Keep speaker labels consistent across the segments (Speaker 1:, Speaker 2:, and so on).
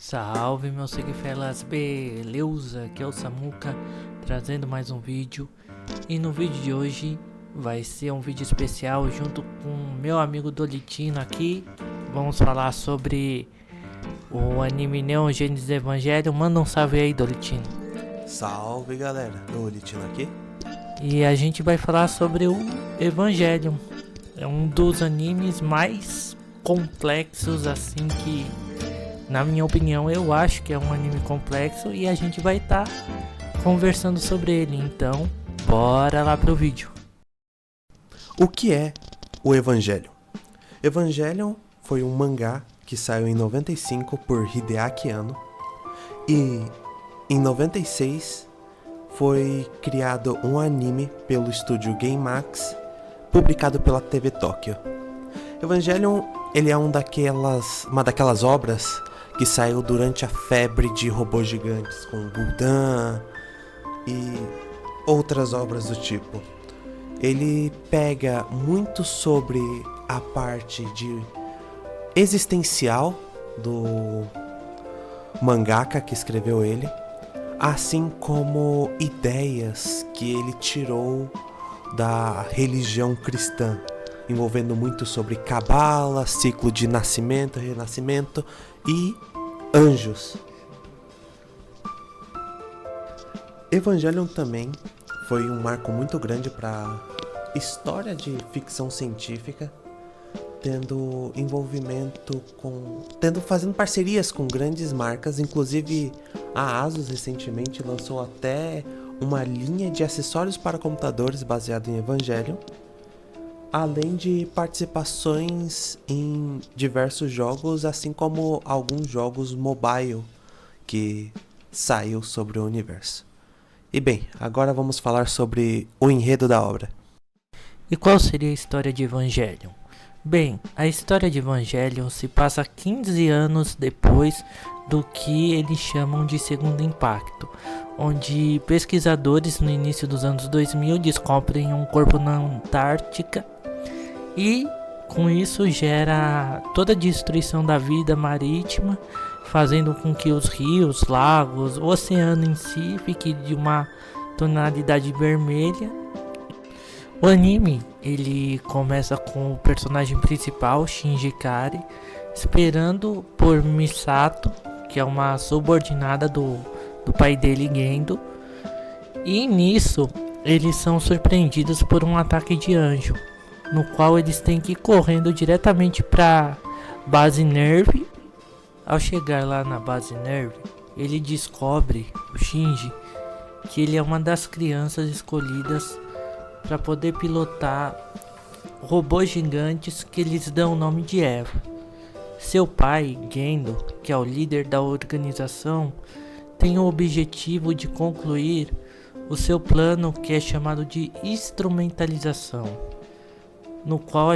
Speaker 1: Salve meus seguifelas, beleza? Aqui é o Samuca trazendo mais um vídeo. E no vídeo de hoje vai ser um vídeo especial junto com meu amigo Dolitino aqui. Vamos falar sobre o anime Neon Genesis Evangelion. Manda um salve aí, Dolitino.
Speaker 2: Salve galera, Dolitino aqui.
Speaker 1: E a gente vai falar sobre o Evangelion. É um dos animes mais complexos, assim, que na minha opinião eu acho que é um anime complexo. E a gente vai estar conversando sobre ele. Então bora lá pro vídeo.
Speaker 2: O que é o Evangelion? Evangelion foi um mangá que saiu em 95 por Hideaki Anno. E em 96 foi criado um anime pelo estúdio Gainax, publicado pela TV Tóquio. Evangelion, ele é uma daquelas obras que saiu durante a febre de robôs gigantes, como Gundam e outras obras do tipo. Ele pega muito sobre a parte de existencial do mangaka que escreveu ele, assim como ideias que ele tirou da religião cristã, envolvendo muito sobre cabala, ciclo de nascimento, renascimento e anjos. Evangelion também foi um marco muito grande para a história de ficção científica, tendo envolvimento fazendo parcerias com grandes marcas, inclusive a Asus recentemente lançou até uma linha de acessórios para computadores baseado em Evangelion, além de participações em diversos jogos, assim como alguns jogos mobile que saiu sobre o universo. E bem, agora vamos falar sobre o enredo da obra.
Speaker 1: E qual seria a história de Evangelion? Bem, a história de Evangelion se passa 15 anos depois do que eles chamam de Segundo Impacto, onde pesquisadores no início dos anos 2000 descobrem um corpo na Antártica e com isso gera toda a destruição da vida marítima, fazendo com que os rios, lagos, o oceano em si fique de uma tonalidade vermelha. O anime, ele começa com o personagem principal, Shinji Ikari, esperando por Misato, que é uma subordinada do pai dele, Gendo. E nisso, eles são surpreendidos por um ataque de anjo, no qual eles têm que ir correndo diretamente para base Nerve. Ao chegar lá na base Nerve, ele descobre, o Shinji, que ele é uma das crianças escolhidas para poder pilotar robôs gigantes que eles dão o nome de Eva. Seu pai, Gendo, que é o líder da organização, tem o objetivo de concluir o seu plano, que é chamado de instrumentalização, no qual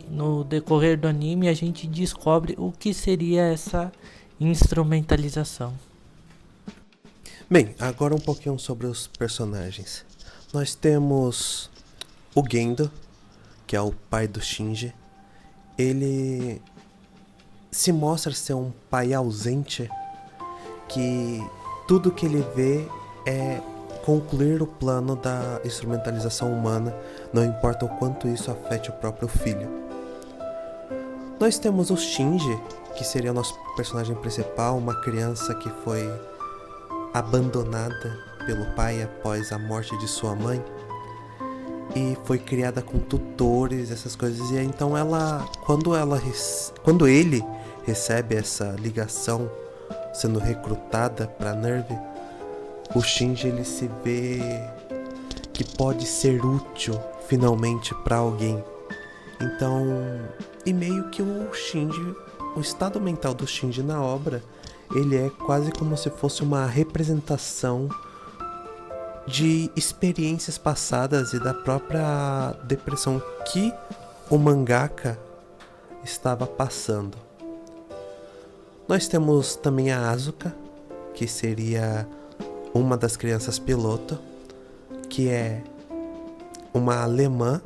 Speaker 1: no decorrer do anime, a gente descobre o que seria essa instrumentalização.
Speaker 2: Bem, agora um pouquinho sobre os personagens. Nós temos o Gendo, que é o pai do Shinji. Ele se mostra ser um pai ausente, que tudo que ele vê é concluir o plano da instrumentalização humana, não importa o quanto isso afete o próprio filho. Nós temos o Shinji, que seria o nosso personagem principal, uma criança que foi abandonada pelo pai após a morte de sua mãe e foi criada com tutores, essas coisas. E então quando ele recebe essa ligação sendo recrutada para Nerve, o Shinji, ele se vê que pode ser útil finalmente para alguém. Então, e meio que o estado mental do Shinji na obra, ele é quase como se fosse uma representação de experiências passadas e da própria depressão que o mangaka estava passando. Nós temos também a Asuka, que seria uma das crianças piloto, que é uma alemã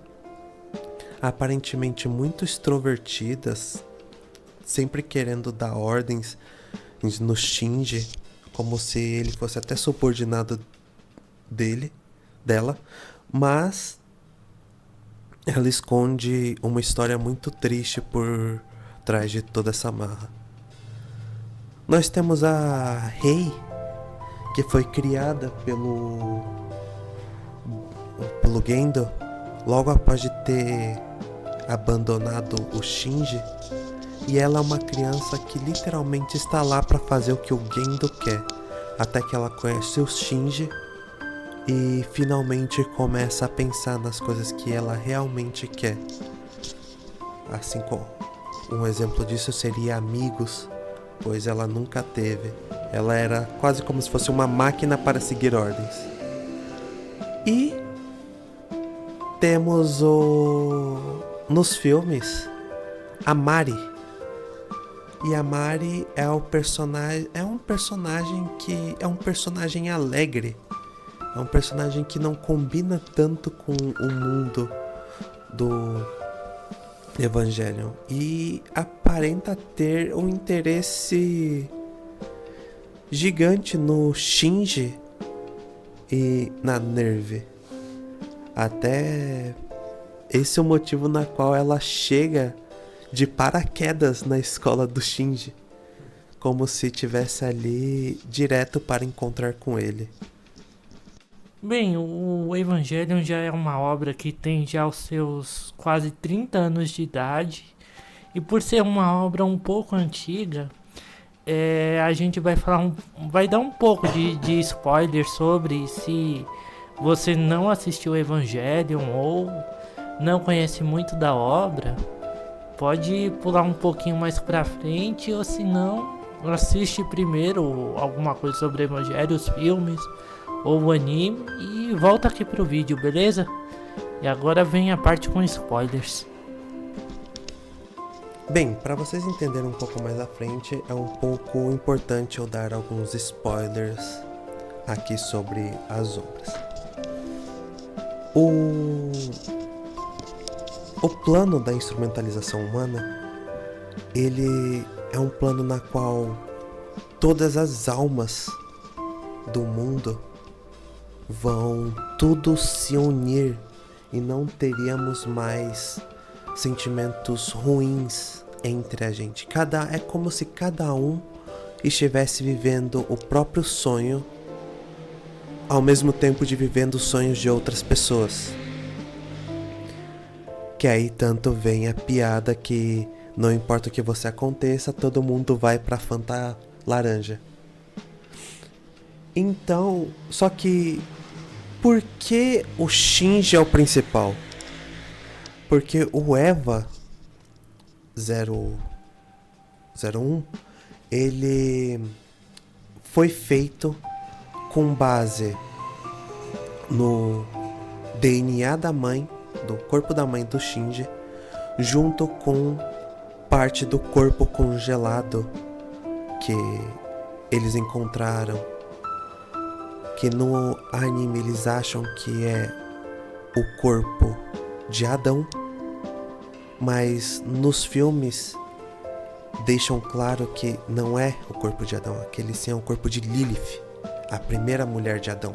Speaker 2: aparentemente muito extrovertida, sempre querendo dar ordens no Shinji, como se ele fosse até subordinado dela, mas ela esconde uma história muito triste por trás de toda essa marra. Nós temos a Rei, que foi criada pelo Gendo logo após de ter abandonado o Shinji, e ela é uma criança que literalmente está lá para fazer o que o Gendo quer, até que ela conhece o Shinji e finalmente começa a pensar nas coisas que ela realmente quer. Assim como um exemplo disso seria amigos, pois ela nunca teve. Ela era quase como se fosse uma máquina para seguir ordens. E temos nos filmes a Mari. E a Mari é um personagem que é um personagem alegre. É um personagem que não combina tanto com o mundo do Evangelion e aparenta ter um interesse gigante no Shinji e na Nerve. Até esse é o motivo na qual ela chega de paraquedas na escola do Shinji, como se estivesse ali direto para encontrar com ele.
Speaker 1: Bem, o Evangelion já é uma obra que tem já os seus quase 30 anos de idade. E por ser uma obra um pouco antiga, a gente vai dar um pouco de spoiler sobre. Se você não assistiu Evangelion ou não conhece muito da obra, pode pular um pouquinho mais pra frente, ou se não, assiste primeiro alguma coisa sobre Evangelion, os filmes ou o anime, e volta aqui pro vídeo, beleza? E agora vem a parte com spoilers.
Speaker 2: Bem, para vocês entenderem um pouco mais à frente, é um pouco importante eu dar alguns spoilers aqui sobre as obras. O plano da instrumentalização humana, ele é um plano na qual todas as almas do mundo vão tudo se unir e não teríamos mais sentimentos ruins entre a gente. É como se cada um estivesse vivendo o próprio sonho, ao mesmo tempo de vivendo os sonhos de outras pessoas. Que aí tanto vem a piada que não importa o que você aconteça, todo mundo vai pra Fanta laranja. Então, só que por que o Shinji é o principal? Porque o Eva 001, ele foi feito com base no DNA da mãe, do corpo da mãe do Shinji, junto com parte do corpo congelado que eles encontraram, que no anime eles acham que é o corpo de Adão, mas nos filmes deixam claro que não é o corpo de Adão, aquele sim é o corpo de Lilith, a primeira mulher de Adão,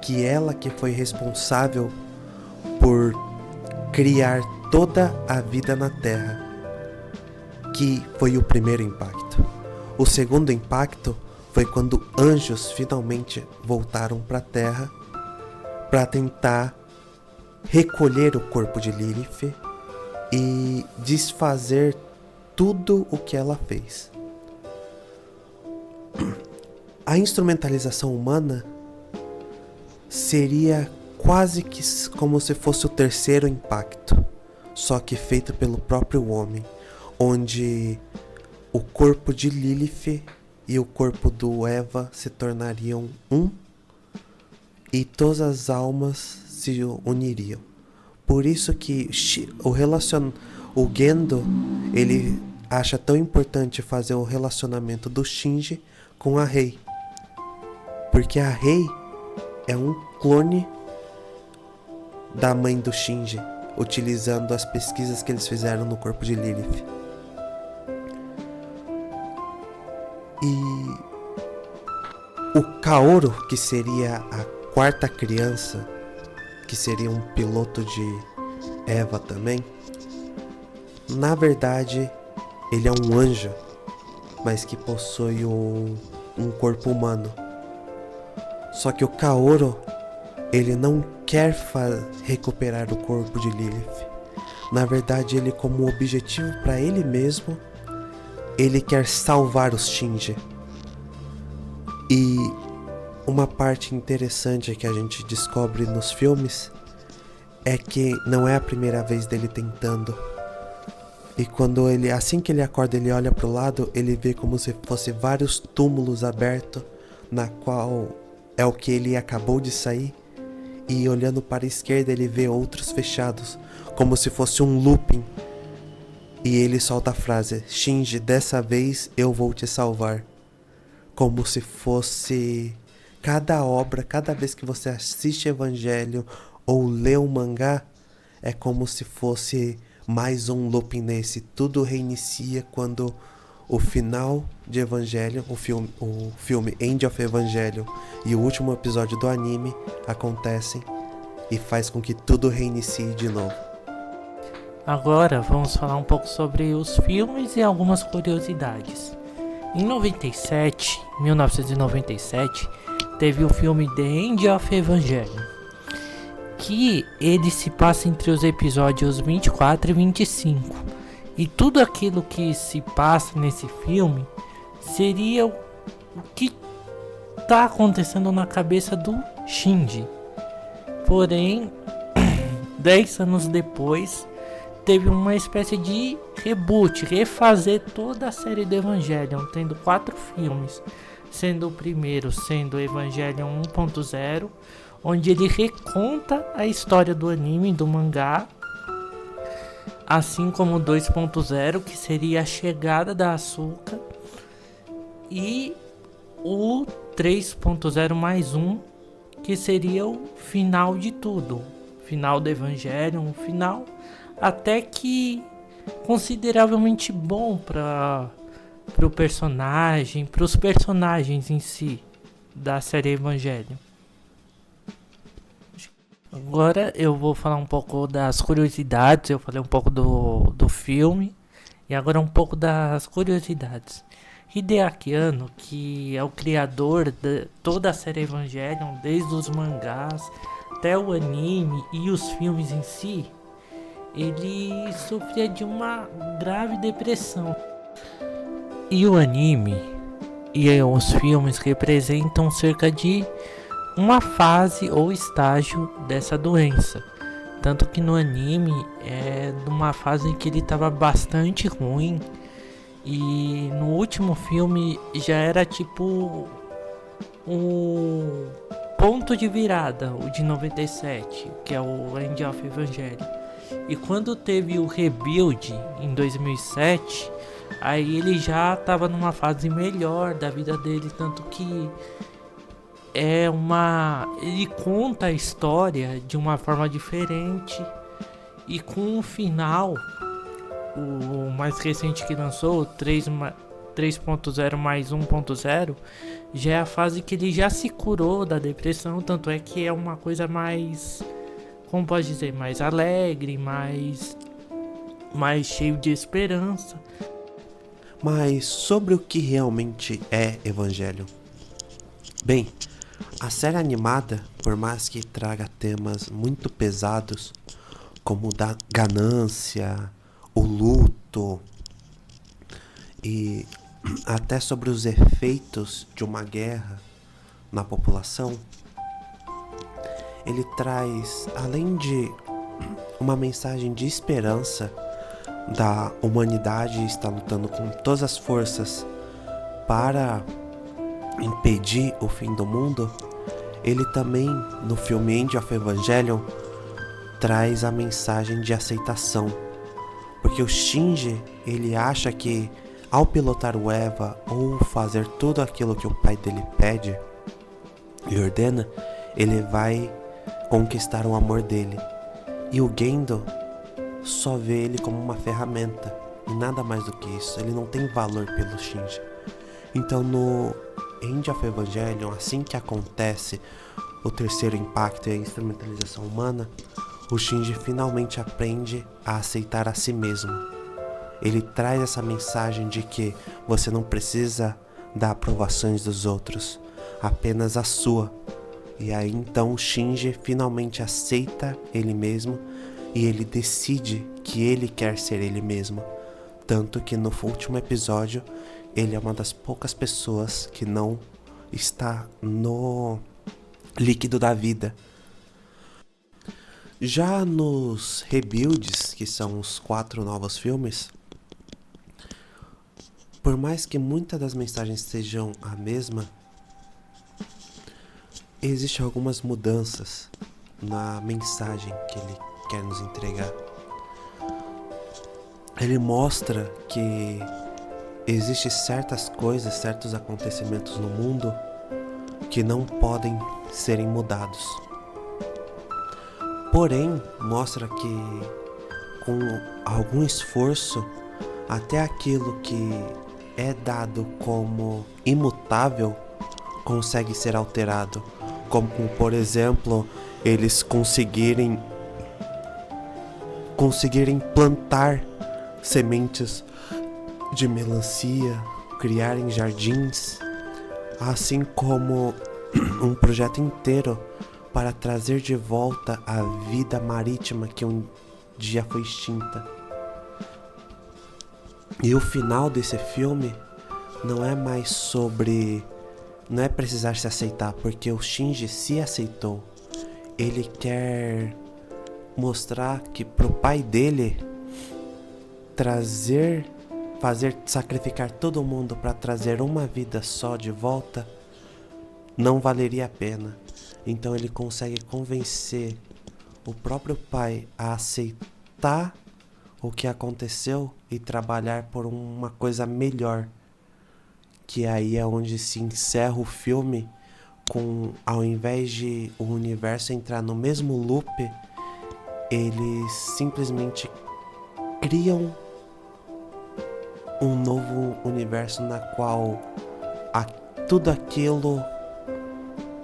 Speaker 2: que ela que foi responsável por criar toda a vida na Terra, que foi o primeiro impacto. O segundo impacto foi quando anjos finalmente voltaram para a Terra para tentar recolher o corpo de Lilith e desfazer tudo o que ela fez. A instrumentalização humana seria quase que como se fosse o terceiro impacto, só que feito pelo próprio homem, onde o corpo de Lilith e o corpo do Eva se tornariam um e todas as almas se uniriam. Por isso que o Gendo, ele acha tão importante fazer o relacionamento do Shinji com a Rei, porque a Rei é um clone da mãe do Shinji, utilizando as pesquisas que eles fizeram no corpo de Lilith. E o Kaoru, que seria a quarta criança, que seria um piloto de Eva também, na verdade ele é um anjo, mas que possui um corpo humano. Só que o Kaoru, ele não quer recuperar o corpo de Lilith. Na verdade, ele, como objetivo para ele mesmo, ele quer salvar os Shinji. E uma parte interessante que a gente descobre nos filmes é que não é a primeira vez dele tentando. E quando ele, assim que ele acorda, ele olha pro lado, ele vê como se fosse vários túmulos abertos, na qual é o que ele acabou de sair. E olhando para a esquerda, ele vê outros fechados, como se fosse um looping. E ele solta a frase: Shinji, dessa vez eu vou te salvar. Como se fosse cada obra, cada vez que você assiste Evangelho ou lê um mangá, é como se fosse mais um looping nesse. Tudo reinicia quando o final de Evangelho, o filme End of Evangelion e o último episódio do anime acontecem e faz com que tudo reinicie de novo.
Speaker 1: Agora vamos falar um pouco sobre os filmes e algumas curiosidades. Em 1997, teve o filme The End of Evangelion, que ele se passa entre os episódios 24 e 25. E tudo aquilo que se passa nesse filme seria o que está acontecendo na cabeça do Shinji. Porém, 10 anos depois, teve uma espécie de reboot, refazer toda a série do Evangelion, tendo 4 filmes, sendo o primeiro sendo Evangelion 1.0, onde ele reconta a história do anime, do mangá, assim como o 2.0, que seria a chegada da Asuka, e o 3.0 mais 1, que seria o final de tudo, final do Evangelion, final até que consideravelmente bom para o personagem, para os personagens em si da série Evangelion. Agora eu vou falar um pouco das curiosidades. Eu falei um pouco do filme e agora um pouco das curiosidades. Hideaki Anno, que é o criador de toda a série Evangelion, desde os mangás até o anime e os filmes em si, ele sofria de uma grave depressão. E o anime e os filmes representam cerca de uma fase ou estágio dessa doença. Tanto que no anime é numa fase em que ele estava bastante ruim. E no último filme já era tipo um ponto de virada, o de 97, que é o End of Evangelion. E quando teve o Rebuild em 2007, aí ele já estava numa fase melhor da vida dele, tanto que ele conta a história de uma forma diferente e com um final, o mais recente que lançou, o 3.0 mais 1.0, já é a fase que ele já se curou da depressão, tanto é que é uma coisa mais, como pode dizer, mais alegre, mais cheio de esperança.
Speaker 2: Mas sobre o que realmente é Evangelion? Bem, a série animada, por mais que traga temas muito pesados, como da ganância, o luto e até sobre os efeitos de uma guerra na população, ele traz, além de uma mensagem de esperança da humanidade estar lutando com todas as forças para impedir o fim do mundo, ele também, no filme End of Evangelion, traz a mensagem de aceitação. Porque o Shinji, ele acha que ao pilotar o Eva ou fazer tudo aquilo que o pai dele pede e ordena, ele vai conquistar o amor dele. E o Gendo só vê ele como uma ferramenta e nada mais do que isso. Ele não tem valor pelo Shinji. Então no End of Evangelion, assim que acontece o terceiro impacto e a instrumentalização humana, o Shinji finalmente aprende a aceitar a si mesmo. Ele traz essa mensagem de que você não precisa dar aprovações dos outros, apenas a sua. E aí então o Shinji finalmente aceita ele mesmo e ele decide que ele quer ser ele mesmo. Tanto que no último episódio ele é uma das poucas pessoas que não está no líquido da vida. Já nos Rebuilds, que são os 4 novos filmes, por mais que muitas das mensagens sejam a mesma, existem algumas mudanças na mensagem que ele quer nos entregar. Ele mostra que existem certas coisas, certos acontecimentos no mundo que não podem serem mudados. Porém, mostra que com algum esforço, até aquilo que é dado como imutável consegue ser alterado. Como por exemplo, eles conseguirem plantar sementes de melancia, criarem jardins, assim como um projeto inteiro para trazer de volta a vida marítima que um dia foi extinta. E o final desse filme não é mais sobre... não é precisar se aceitar, porque o Shinji se aceitou. Ele quer mostrar que pro pai dele sacrificar todo mundo para trazer uma vida só de volta não valeria a pena. Então ele consegue convencer o próprio pai a aceitar o que aconteceu e trabalhar por uma coisa melhor. Que aí é onde se encerra o filme com, ao invés de o universo entrar no mesmo loop, eles simplesmente criam um novo universo na qual tudo aquilo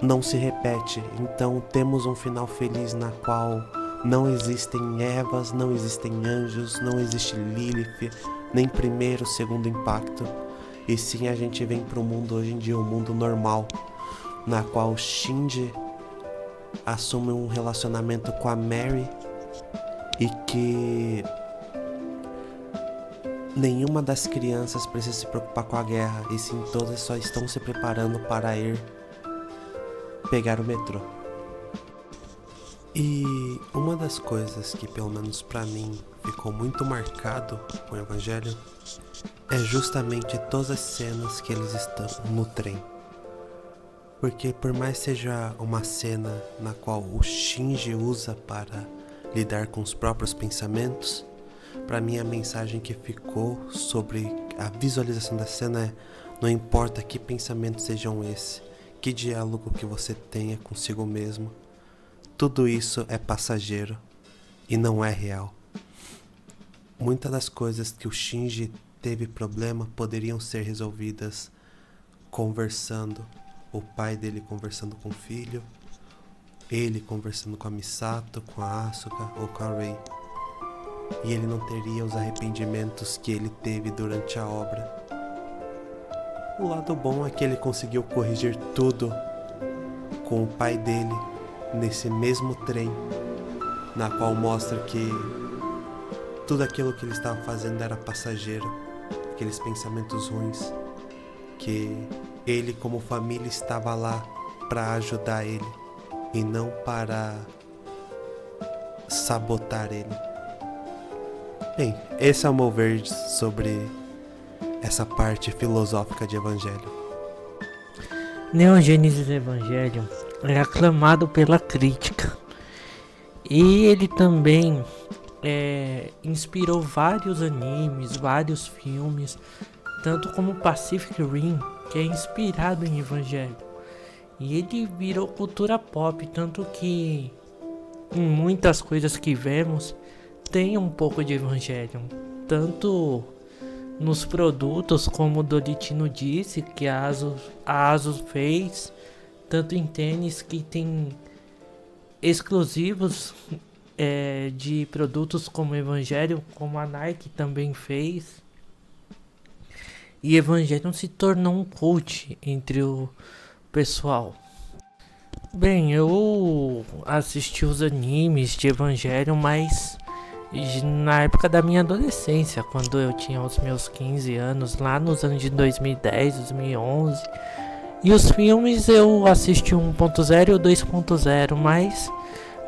Speaker 2: não se repete. Então temos um final feliz na qual não existem Evas, não existem anjos, não existe Lilith, nem primeiro, segundo impacto. E sim, a gente vem pro mundo hoje em dia, um mundo normal, na qual Shinji assume um relacionamento com a Mary e que nenhuma das crianças precisa se preocupar com a guerra, e sim todas só estão se preparando para ir pegar o metrô. E uma das coisas que pelo menos pra mim ficou muito marcado com o Evangelho é justamente todas as cenas que eles estão no trem. Porque por mais seja uma cena na qual o Shinji usa para lidar com os próprios pensamentos, pra mim a mensagem que ficou sobre a visualização da cena é: não importa que pensamentos sejam esses, que diálogo que você tenha consigo mesmo, tudo isso é passageiro e não é real. Muitas das coisas que o Shinji teve problema poderiam ser resolvidas conversando. O pai dele conversando com o filho, ele conversando com a Misato, com a Asuka ou com a Rei. E ele não teria os arrependimentos que ele teve durante a obra. O lado bom é que ele conseguiu corrigir tudo com o pai dele nesse mesmo trem, na qual mostra que tudo aquilo que ele estava fazendo era passageiro, aqueles pensamentos ruins, que ele como família estava lá para ajudar ele e não para sabotar ele. Bem, esse é o meu verde sobre essa parte filosófica de Evangelho.
Speaker 1: Neon Genesis Evangelion é aclamado pela crítica e ele também inspirou vários animes, vários filmes, tanto como Pacific Rim, que é inspirado em Evangelho, e ele virou cultura pop, tanto que em muitas coisas que vemos tem um pouco de Evangelho, tanto nos produtos, como o Dolitino disse, que a Asus fez, tanto em tênis que tem exclusivos de produtos como Evangelion, como a Nike também fez. E Evangelion se tornou um cult entre o pessoal. Bem, eu assisti os animes de Evangelion, mas na época da minha adolescência, quando eu tinha os meus 15 anos, lá nos anos de 2010, 2011. E os filmes eu assisti 1.0 e o 2.0, mas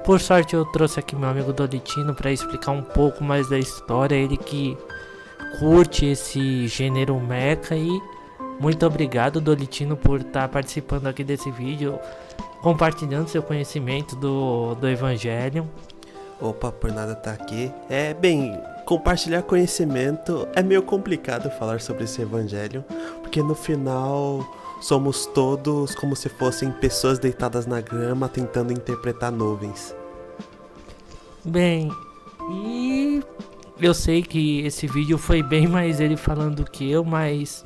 Speaker 1: por sorte eu trouxe aqui meu amigo Dolitino para explicar um pouco mais da história, ele que curte esse gênero mecha. E muito obrigado, Dolitino, por estar participando aqui desse vídeo, compartilhando seu conhecimento do Evangelion.
Speaker 2: Opa, por nada tá aqui. Bem, compartilhar conhecimento é meio complicado falar sobre esse Evangelho, porque no final somos todos como se fossem pessoas deitadas na grama tentando interpretar nuvens.
Speaker 1: Bem, e eu sei que esse vídeo foi bem mais ele falando do que eu, mas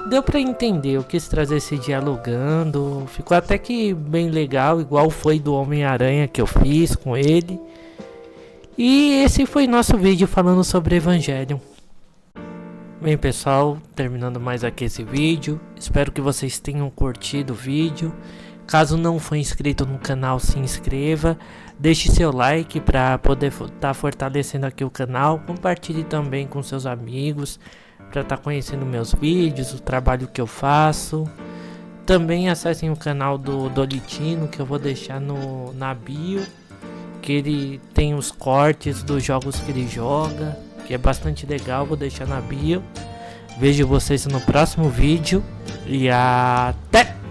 Speaker 1: deu pra entender, eu quis trazer esse dialogando, ficou até que bem legal, igual foi do Homem-Aranha que eu fiz com ele. E esse foi nosso vídeo falando sobre Evangelion. Bem pessoal, terminando mais aqui esse vídeo, espero que vocês tenham curtido o vídeo. Caso não for inscrito no canal, se inscreva, deixe seu like para poder estar fortalecendo aqui o canal, compartilhe também com seus amigos, para estar conhecendo meus vídeos, o trabalho que eu faço. Também acessem o canal do Dolitino, que eu vou deixar na bio, que ele tem os cortes dos jogos que ele joga, que é bastante legal, vou deixar na bio. Vejo vocês no próximo vídeo e até!